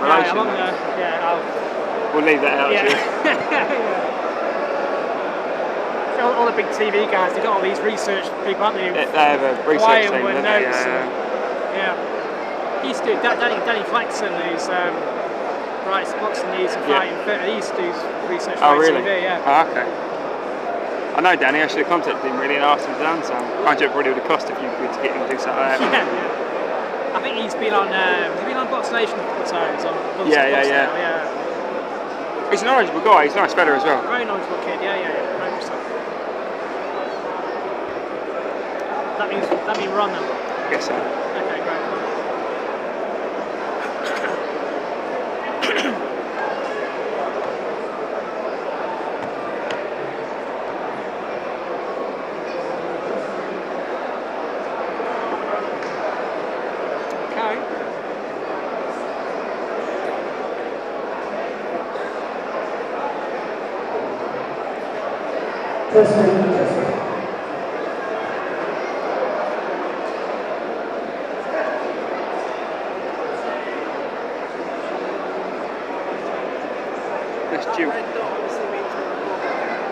relation. We'll leave that out. Yeah. So all the big TV guys, they've got all these research people, haven't they? They have a research team, don't they? Yeah. He used to do Danny Flexen, who's writes boxing news and fighting fit. He used to do research for really? TV, yeah. Oh, okay. I know Danny, I should have contacted him really and asked him to done some. I wonder what it would have cost if you were to get him to do something like that. Yeah. I think he's been on Box Nation a couple of times. Yeah. He's a knowledgeable guy, he's a nice fella as well. Very knowledgeable kid, yeah. Very much so. That means we're on then? I guess so. Okay, great. That's due.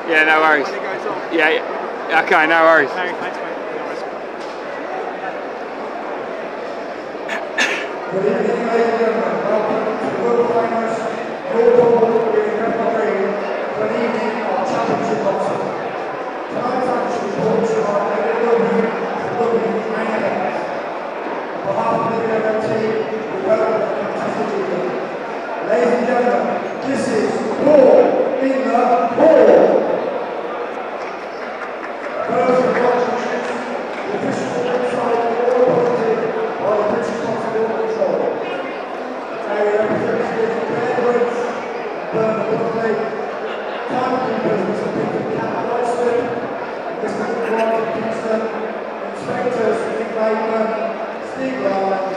Yeah, no worries. Yeah. Okay, no worries. No, thanks, mate. Good evening, ladies and gentlemen. Welcome to the world famous Warburton in Bethnal for an evening of championship boxing. Tonight's action is brought to you by Olivia and Goodwin main events. On behalf of the BML team, we welcome a fantastic evening. Ladies and gentlemen, this is Paul in the Hall. First, congratulations. The official website all appointed by the British Consul Control. They represent the Bedouins, Burnley, timekeepers, Mr. Peter Catleyson, Mr. Warren Kingston, inspectors Nick Bateman, Steve Ryan,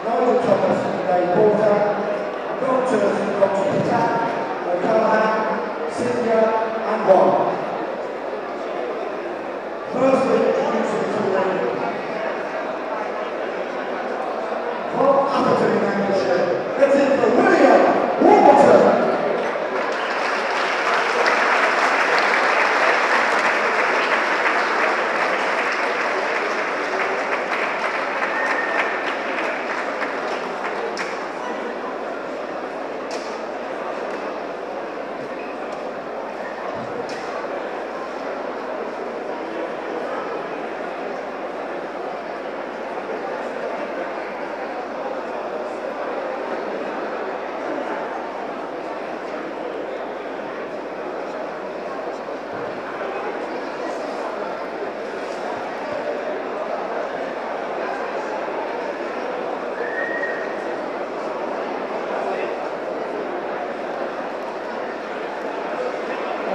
Nigel Thomas and Dave Porter, doctors Dr. Patak, O'Callaghan, Cynthia and Ron. Firstly, introducing to the ring. From Atherton in Lancashire, let's in for William Warburton.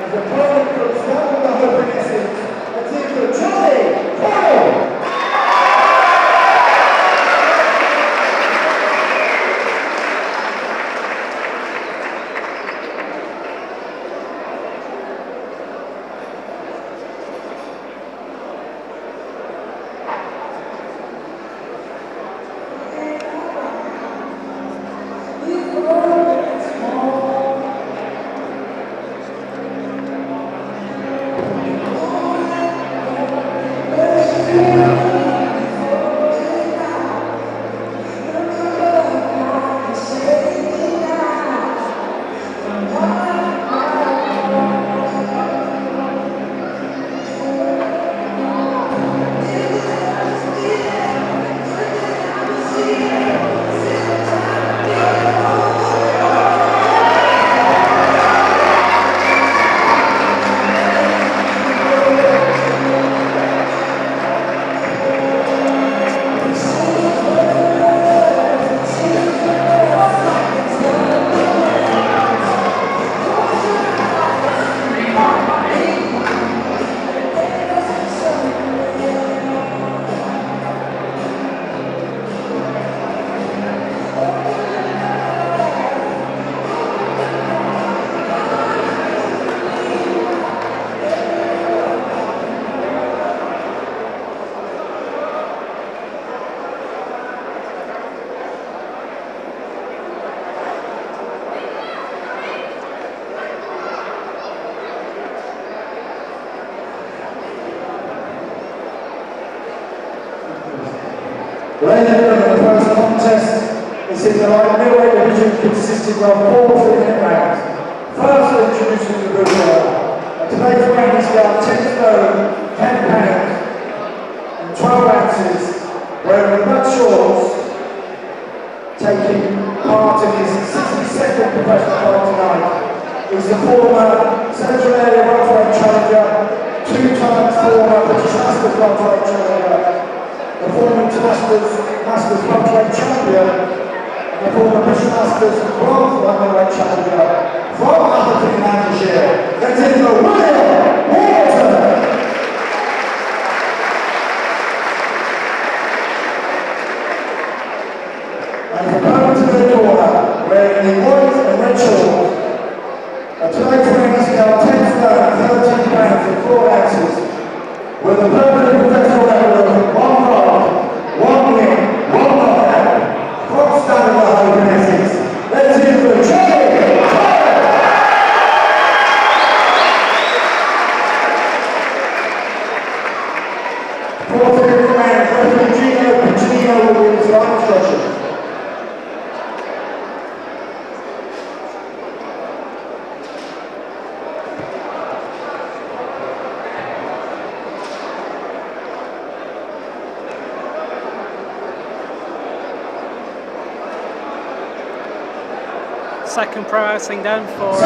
The opponent from Scotland, the Hope in Essex, let's in for Charlie Coyle. Ladies and gentlemen, the first contest is in the light middleweight division, consisting of 4 3-minute rounds. First, introducing the Goodwin. Today's weighing scale 10 stone, 10 pounds, and 12 ounces, wearing black shorts, taking part in his 62nd professional fight tonight. He's the former Central Area Welterweight challenger, 2-time former British Masters Welterweight challenger, the former Masters Welterweight champion, and the former British Masters Bronze Welterweight challenger from Warburton, Lancashire. That is the Warburton. And the opponent to the corner, wearing the white and red shorts. Tonight's weighing scale 10 stone, 13 pounds and 4 ounces, with a permanent professional record of 1 fight, 1 win, 1 knockout, from Standard Open Essex. Let's hear for Coyle! Fourth round, referee Gino will be his line instructions. Second pro outing then for Coyle.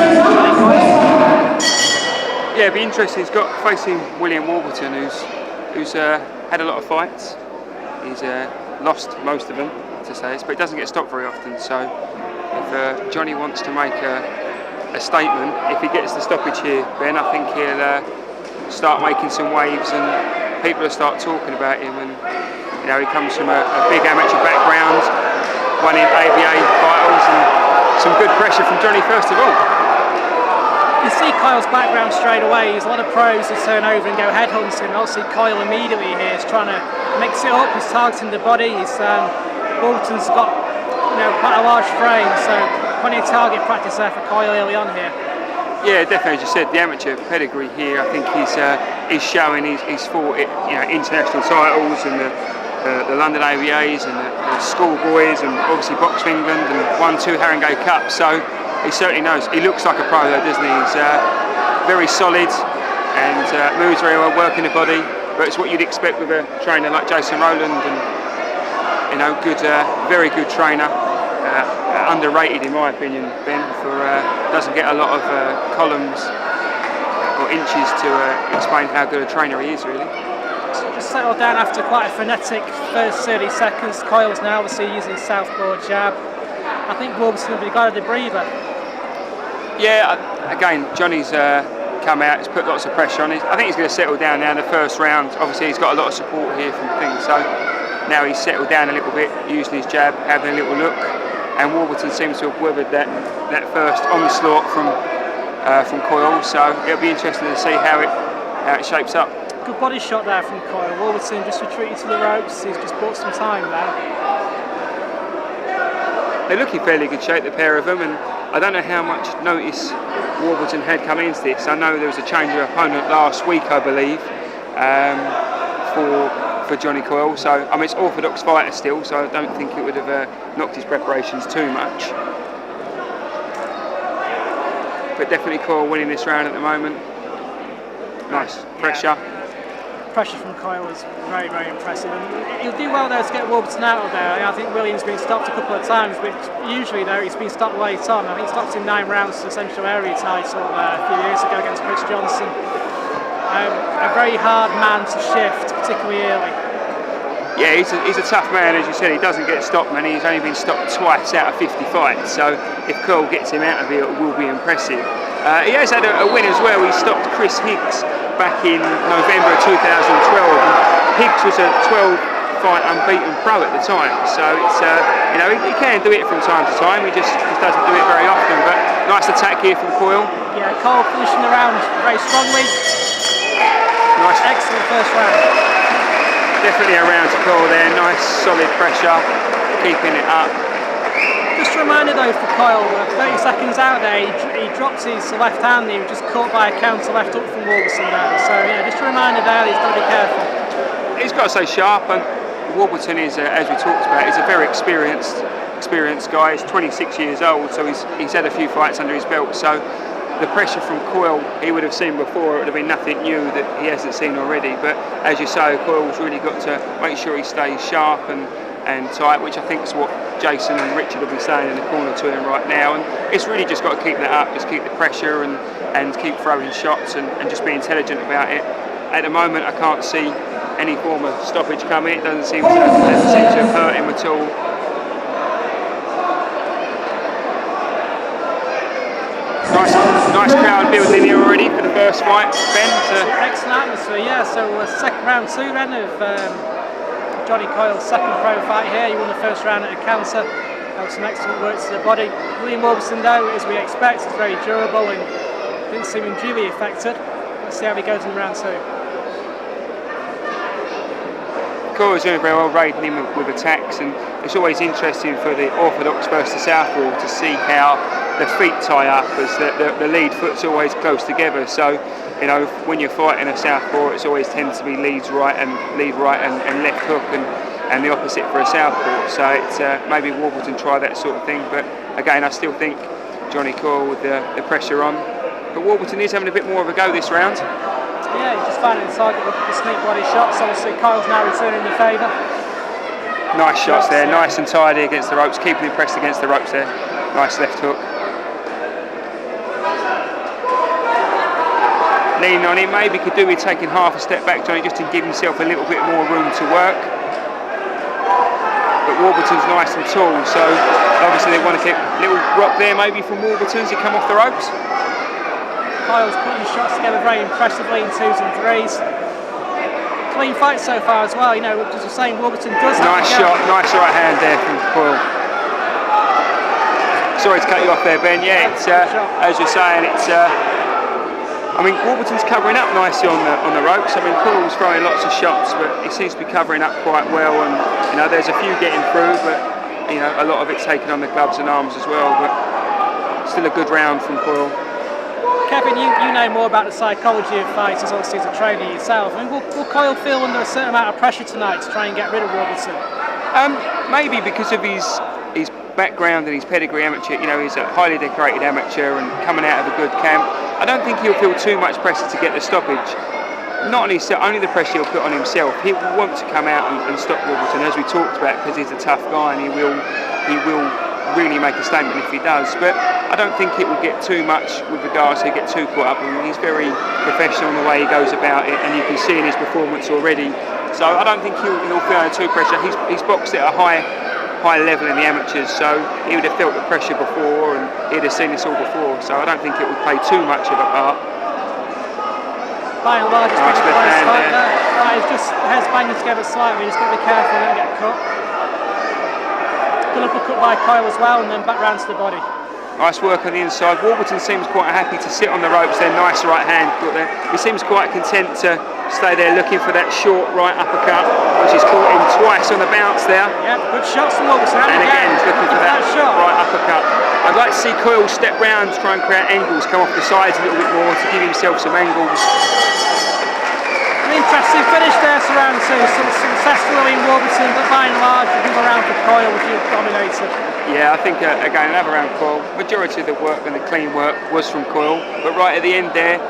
Yeah, it'd be interesting. He's got facing William Warburton, who's had a lot of fights. He's lost most of them, to say this, but he doesn't get stopped very often. So if Johnny wants to make a statement, if he gets the stoppage here, Ben, I think he'll start making some waves, and people will start talking about him. And you know, he comes from a big amateur background, winning ABA titles, and some good pressure from Johnny first of all. You see Coyle's background straight away. There's a lot of pros who turn over and go headhunting. Obviously Coyle immediately here is trying to mix it up. He's targeting the body. Warburton's got quite a large frame, so plenty of target practice there for Coyle early on here. Yeah, definitely. As you said, the amateur pedigree here. I think he's showing. He's fought international titles and the London ABAs and the schoolboys, and obviously Box for England, and won 2 Haringey Cups. So he certainly knows. He looks like a pro though, doesn't he? He's very solid and moves very well, working the body. But it's what you'd expect with a trainer like Jason Rowland, and good, very good trainer. Underrated in my opinion, Ben. Doesn't get a lot of columns or inches to explain how good a trainer he is, really. Just settled down after quite a frenetic first 30 seconds. Coyle's now obviously using his southpaw jab. I think Warburton will be got a breather. Yeah, again, Johnny's come out, he's put lots of pressure on. I think he's going to settle down now in the first round. Obviously he's got a lot of support here from things, so now he's settled down a little bit, using his jab, having a little look, and Warburton seems to have weathered that first onslaught from Coyle, so it'll be interesting to see how it shapes up. Good body shot there from Coyle. Warburton just retreated to the ropes. He's just bought some time there. They're looking fairly good shape, the pair of them, and I don't know how much notice Warburton had come into this. I know there was a change of opponent last week, I believe, for Johnny Coyle. So I mean, it's orthodox fighter still, so I don't think it would have knocked his preparations too much. But definitely Coyle winning this round at the moment. Nice pressure. Yeah. Pressure from Coyle was very, very impressive, and he'll do well there to get Warburton out of there. I think William's been stopped a couple of times, but usually though he's been stopped late on. I think he stopped in 9 rounds to the Central Area title a few years ago against Chris Johnson. A very hard man to shift, particularly early. Yeah, he's a tough man, as you said. He doesn't get stopped many. He's only been stopped twice out of 50 fights, so if Coyle gets him out of here, it will be impressive. He has had a win as well. He stopped Chris Higgs back in November of 2012. Higgs was a 12-fight unbeaten pro at the time, so it's he can do it from time to time. He just doesn't do it very often. But nice attack here from Coyle. Yeah, Coyle finishing the round very strongly. Nice, excellent first round. Definitely a round to Coyle there. Nice solid pressure, keeping it up. Just a reminder though for Coyle, 30 seconds out there, he dropped his left hand, he was just caught by a counter left up from Warburton there. So yeah, just a reminder there, he's got to be careful. He's got to stay sharp, and Warburton is, as we talked about, is a very experienced guy. He's 26 years old, so he's had a few fights under his belt. So the pressure from Coyle he would have seen before. It would have been nothing new that he hasn't seen already. But as you say, Coyle's really got to make sure he stays sharp and tight, which I think is what Jason and Richard will be saying in the corner to him right now. And it's really just got to keep that up, just keep the pressure and keep throwing shots and just be intelligent about it. At the moment, I can't see any form of stoppage coming. It doesn't seem to have hurt him at all. Nice crowd building here already for the first fight, Ben. Excellent atmosphere, yeah. So second round 2 then of Johnny Coyle's second pro fight here. He won the first round at a counter. Had some excellent work to the body. William Warburton, though, as we expect, is very durable and didn't seem injury affected. Let's see how he goes in round 2. Coyle's doing very well, raiding him with attacks, and it's always interesting for the orthodox versus the southpaw to see how the feet tie up, as the lead foot's always close together. So, you know, when you're fighting a southpaw, it always tends to be lead right and left hook, and the opposite for a southpaw. So it's maybe Warburton try that sort of thing, but again, I still think Johnny Coyle with the pressure on. But Warburton is having a bit more of a go this round. Yeah, he's just finding the target with the sneak body shots. Obviously, Kyle's now returning the favour. Nice shots there, nice and tidy against the ropes, keeping him pressed against the ropes there. Nice left hook. Leaning on him, maybe could do with taking half a step back, Johnny, just to give himself a little bit more room to work. But Warburton's nice and tall, so obviously they want to get a little rock there maybe from Warburton as he come off the ropes. Kyle's putting his shots together very impressively in 2s and 3s. Clean fight so far as well, you know, as we're saying, Warburton does have nice shot, nice right hand there from Coyle. Sorry to cut you off there, Ben. Yeah, it's as you're saying, it's I mean, Warburton's covering up nicely on the ropes. I mean, Coyle's throwing lots of shots, but he seems to be covering up quite well. And you know, there's a few getting through, but you know, a lot of it's taken on the gloves and arms as well. But still a good round from Coyle. Kevin, you know more about the psychology of fighters, obviously as a trainer yourself. I mean, will Coyle feel under a certain amount of pressure tonight to try and get rid of Warburton? Maybe because of his background and his pedigree amateur. You know, he's a highly decorated amateur and coming out of a good camp. I don't think he'll feel too much pressure to get the stoppage. Not on himself, only the pressure he'll put on himself. He will want to come out and stop Warburton, as we talked about, because he's a tough guy and he will really make a statement if he does. But I don't think it will get too much with regards to get too caught up. I mean, he's very professional in the way he goes about it, and you can see in his performance already. So I don't think he'll feel under too pressure. He's boxed at a high level in the amateurs, so he would have felt the pressure before and he'd have seen this all before, so I don't think it would play too much of a part. By and large, it's nice been a close fight there. He's just heads banging together slightly, he's got to be careful and don't get cut. Good uppercut by Coyle as well, and then back round to the body. Nice work on the inside. Warburton seems quite happy to sit on the ropes there, nice right hand got there. He seems quite content to stay there looking for that short right uppercut, which is caught him twice on the bounce there. Yeah, good shots from Warburton. And again, he's looking for that right uppercut. I'd like to see Coyle step round to try and create angles, come off the sides a little bit more to give himself some angles. An interesting finish there to round 2. Some successfully in Warburton, but by and large, I think around for Coyle, which he dominated. Yeah, I think again another round Coyle. Majority of the work and the clean work was from Coyle, but right at the end there,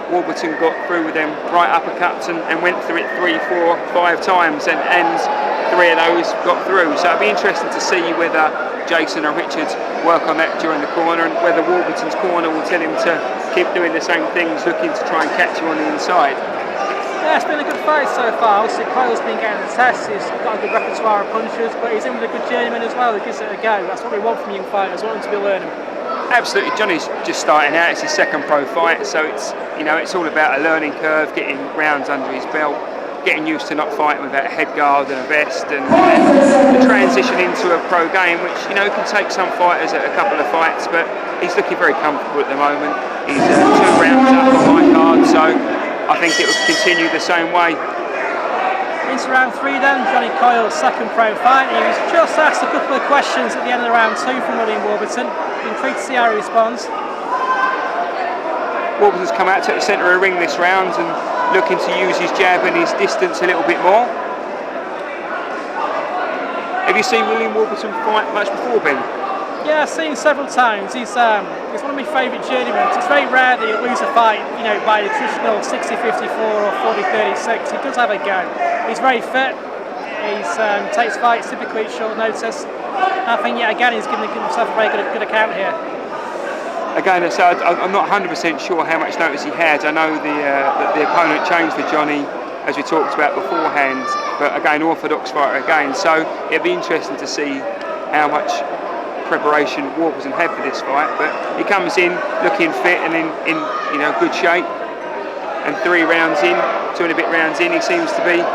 Warburton got through with them right uppercuts and went through it 3, 4, 5 times, and 3 of those got through. So it'd be interesting to see whether Jason or Richard work on that during the corner, and whether Warburton's corner will tell him to keep doing the same things, looking to try and catch you on the inside. Yeah, it's been a good fight so far. Obviously, Coyle's been getting the test. He's got a good repertoire of punches, but he's in with a good journeyman as well. He gives it a go. That's what we want from young fighters. We want them to be learning. Absolutely, Johnny's just starting out. It's his second pro fight, so it's it's all about a learning curve, getting rounds under his belt, getting used to not fighting without a head guard and a vest, and the transition into a pro game, which can take some fighters at a couple of fights, but he's looking very comfortable at the moment. He's 2 rounds up on my card, so I think it will continue the same way. Into round 3 then, Johnny Coyle's second pro fight. He was just asked a couple of questions at the end of round 2 from William Warburton. Intrigued to see how he responds. Warburton's come out to the centre of the ring this round and looking to use his jab and his distance a little bit more. Have you seen William Warburton fight much before, Ben? Yeah, I've seen him several times. He's one of my favourite journeymen. It's very rare that he'll lose a fight, by the traditional 60-54 or 40-36. He does have a go. He's very fit. He takes fights typically at short notice. I think, again, he's given himself a very good account here. Again, so I'm not 100% sure how much notice he had. I know the opponent changed for Johnny, as we talked about beforehand, but again, orthodox fighter again. So it'd be interesting to see how much preparation Warburton had for this fight. But he comes in looking fit and in good shape. And 3 rounds in, 2 and a bit rounds in, he seems to be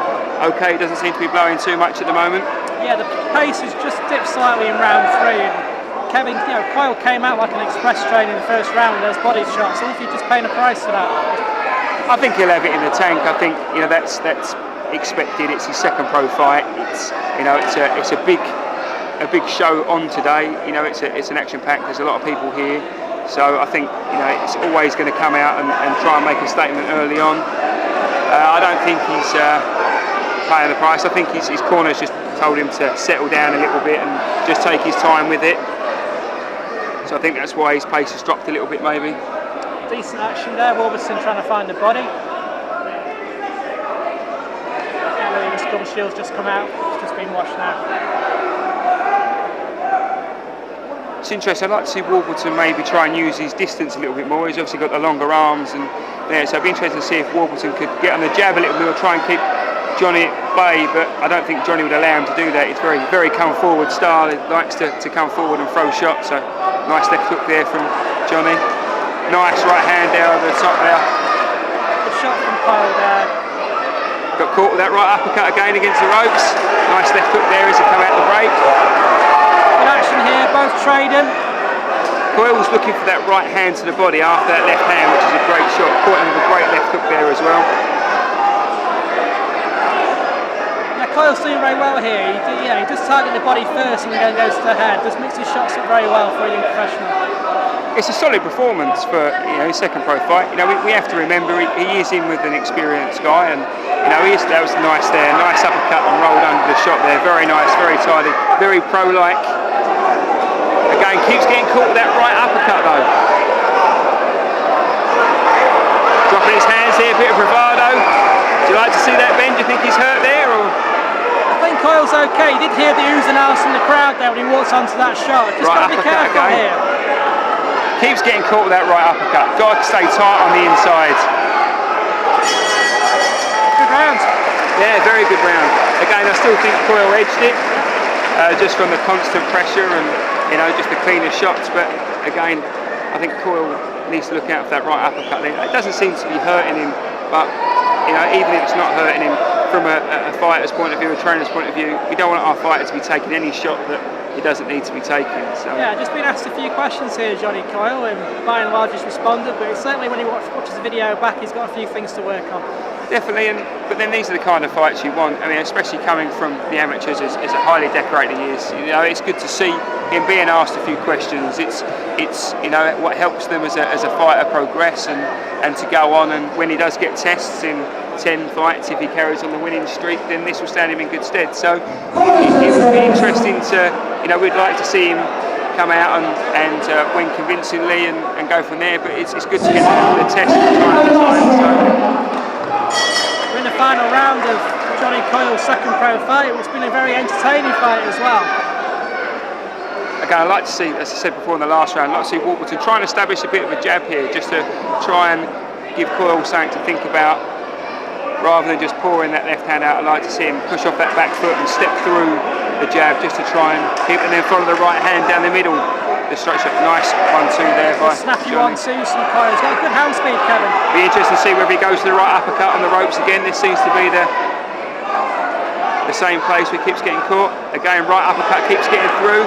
okay. He doesn't seem to be blowing too much at the moment. Yeah, the pace has just dipped slightly in round 3. And Coyle came out like an express train in the first round. There's body shots. So if you're just paying a price for that. I think he'll have it in the tank. I think that's expected. It's his second pro fight. It's a big show on today. It's an action pack. There's a lot of people here, so I think it's always going to come out and try and make a statement early on. I don't think he's paying the price. I think his corner's just told him to settle down a little bit and just take his time with it. So I think that's why his pace has dropped a little bit, maybe. Decent action there. Warburton trying to find the body. This double shield's just come out. It's just been washed now. It's interesting. I'd like to see Warburton maybe try and use his distance a little bit more. He's obviously got the longer arms, and so it'd be interesting to see if Warburton could get on the jab a little bit or try and keep Johnny at bay, but I don't think Johnny would allow him to do that. It's very, very come forward style. He likes to come forward and throw shots. So nice left hook there from Johnny. Nice right hand there over the top there. Good shot from Coyle there. Got caught with that right uppercut again against the ropes. Nice left hook there as he come out the break. Good action here, both trading. Coyle was looking for that right hand to the body after that left hand, which is a great shot. Caught him with a great left hook there as well. Coyle's doing very well here. He does target the body first and then goes to the head. Does mix his shots up very well for a young professional. It's a solid performance for his second pro fight. We have to remember he is in with an experienced guy, and that was nice there. Nice uppercut and rolled under the shot there. Very nice, very tidy, very pro-like. Again, keeps getting caught with that right uppercut though. Dropping his hands here, a bit of bravado. Do you like to see that, Ben? Do you think he's hurt there, or? I think Coyle's okay. He did hear the oohs and ahs from the crowd there when he walked onto that shot. Just got to be careful here. Keeps getting caught with that right uppercut. Got to stay tight on the inside. Good round. Yeah, very good round. Again, I still think Coyle edged it, just from the constant pressure and just the cleaner shots. But again, I think Coyle needs to look out for that right uppercut there. It doesn't seem to be hurting him, but even if it's not hurting him, from a fighter's point of view, a trainer's point of view, we don't want our fighter to be taking any shot that he doesn't need to be taking. So. Yeah, just been asked a few questions here, Johnny Coyle, and by and large he's responded, but certainly when he watches the video back, he's got a few things to work on. Definitely, but then these are the kind of fights you want. I mean, especially coming from the amateurs as a highly decorated he is. It's good to see him being asked a few questions. It's what helps them as a fighter progress and to go on. And when he does get tests in 10 fights, if he carries on the winning streak, then this will stand him in good stead. So it would be interesting to, we'd like to see him come out and win convincingly and go from there. But it's good to get the test from time to time. So. We're in the final round of Johnny Coyle's second pro fight. It's been a very entertaining fight as well. Again, I'd like to see, as I said before in the last round, I'd like to see Warburton try and establish a bit of a jab here, just to try and give Coyle something to think about, rather than just pouring that left hand out. I'd like to see him push off that back foot and step through the jab, just to try and keep, and then follow the right hand down the middle. The straight shot, nice 1-2 there by snappy Johnny. 1-2 from Coyle. He's got a good hand speed, Kevin. Be interesting to see whether he goes to the right uppercut on the ropes again. This seems to be the same place where he keeps getting caught. Again, right uppercut keeps getting through.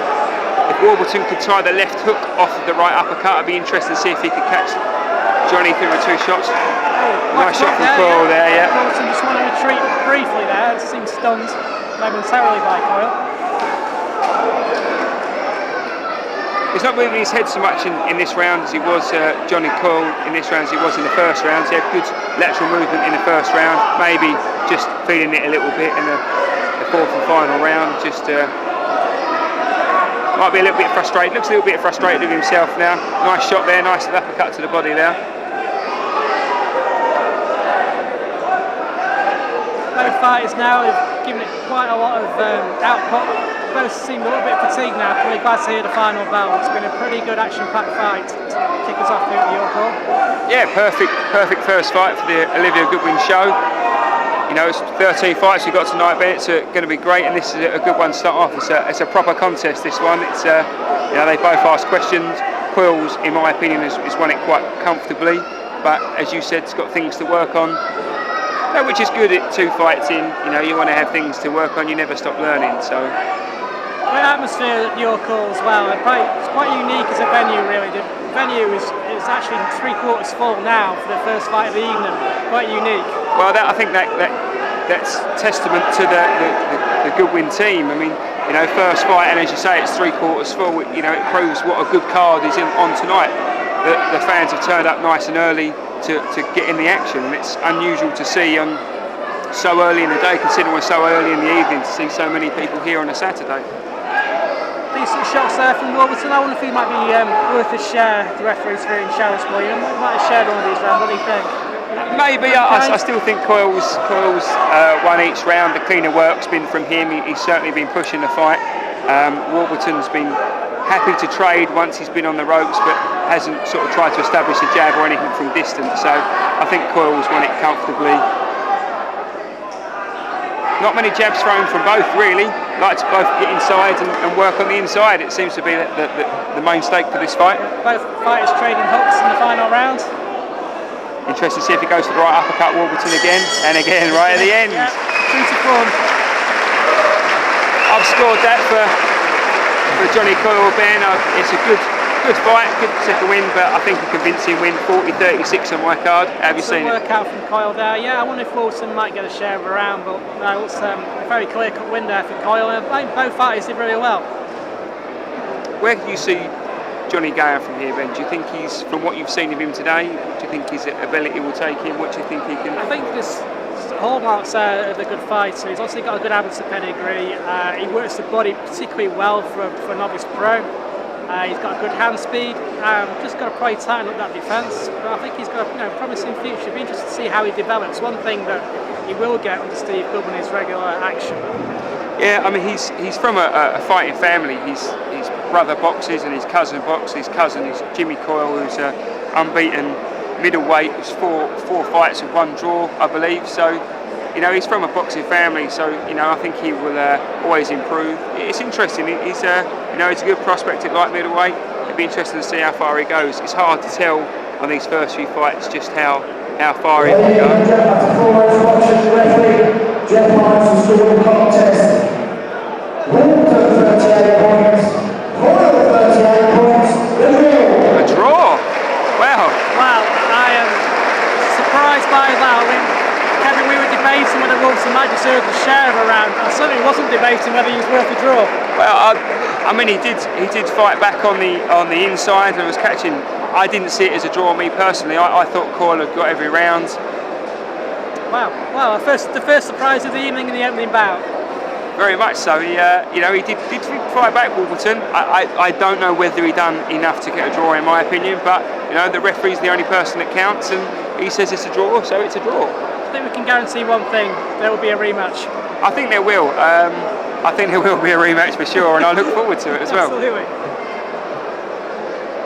If Warburton could tie the left hook off of the right uppercut, I'd be interested to see if he could catch Johnny through with 2 shots. Nice shot from Coyle there, yeah. Warburton just want to retreat briefly there. It seems stunned momentarily by Coyle. He's not moving his head so much in this round as he was Johnny Coyle in this round as he was in the first round. He had good lateral movement in the first round, maybe just feeling it a little bit in the fourth and final round, just might be a little bit frustrated. Looks a little bit frustrated with himself now. Nice shot there, nice uppercut to the body there. Both fighters now have given it quite a lot of output. Both seem a little bit fatigued now. Probably glad to hear the final bell. It's been a pretty good action-packed fight to kick us off here at York Hall. Yeah, perfect first fight for the Olivia Goodwin show. You know, it's 13 fights we've got tonight, Ben. It's going to be great, and this is a good one to start off. It's a proper contest, this one. It's you know, they both asked questions. Coyle's, in my opinion, has won it quite comfortably, but as you said, it's got things to work on. No, which is good at 2 fights in. You know, you want to have things to work on. You never stop learning. So. The atmosphere at York Hall as well. It's quite unique as a venue, really. The venue is actually 3/4 full now for the first fight of the evening. Quite unique. Well, I think that's testament to the Goodwin team. I mean, you know, first fight, and as you say, it's 3/4 full. You know, it proves what a good card is on tonight. The fans have turned up nice and early to get in the action, and it's unusual to see so early in the day, considering we're so early in the evening, to see so many people here on a Saturday. Decent shots there from Warburton. I wonder if he might be worth a share, the referee's here in Showers for you. Might have shared one of these rounds. What do you think? Maybe. I still think Coyle's won each round. The cleaner work's been from him. He's certainly been pushing the fight. Warburton's been happy to trade once he's been on the ropes, but hasn't sort of tried to establish a jab or anything from distance. So I think Coyle's won it comfortably. Not many jabs thrown from both, really. Like to both get inside and work on the inside. It seems to be the main stake for this fight. Both fighters trading hooks in the final round. Interesting to see if he goes for the right uppercut. Warburton again and again, right at the end. Yeah, true to form. I've scored that for Johnny Coyle, Ben. It's a good fight, good second win, but I think a convincing win, 40-36 on my card. Have you seen it? Workout from Coyle there. Yeah, I wonder if Warburton might get a share of a round, but no, it's a very clear-cut win there for Coyle. I think both fighters did very well. Where do you see Johnny going from here, Ben? Do you think he's, from what you've seen of him today, do you think his ability will take him? What do you think he can? I think this hallmarks of the good fighter. He's obviously got a good amateur pedigree. He works the body particularly well for a novice pro. He's got a good hand speed. Just got to probably tighten up that defence. But I think he's got a promising future. It'll be interesting to see how he develops. One thing that he will get under Steve Goodwin is regular action. Yeah, I mean he's from a fighting family. His brother boxes and his cousin boxes. His cousin is Jimmy Coyle, who's unbeaten middleweight. It's four fights with 1 draw, I believe. So, you know, he's from a boxing family. So, you know, I think he will always improve. It's interesting. He's you know, he's a good prospect at light middleweight. It'd be interesting to see how far he goes. It's hard to tell on these first few fights just how far he can go. A draw? Wow. Wow, I am surprised by that. I mean, Kevin, we were debating whether Wilson might deserve the share of a round. I certainly wasn't debating whether he was worth a draw. Well, I mean, he did fight back on the inside and was catching. I didn't see it as a draw, me personally. I thought Coyle had got every round. Wow, the first surprise of the evening in the opening bout. Very much so. He, you know, he did fight back, Warburton. I don't know whether he done enough to get a draw, in my opinion. But you know, the referee's the only person that counts, and he says it's a draw, so it's a draw. I think we can guarantee one thing: there will be a rematch. I think there will. I think there will be a rematch for sure, and I look forward to it as well. Absolutely.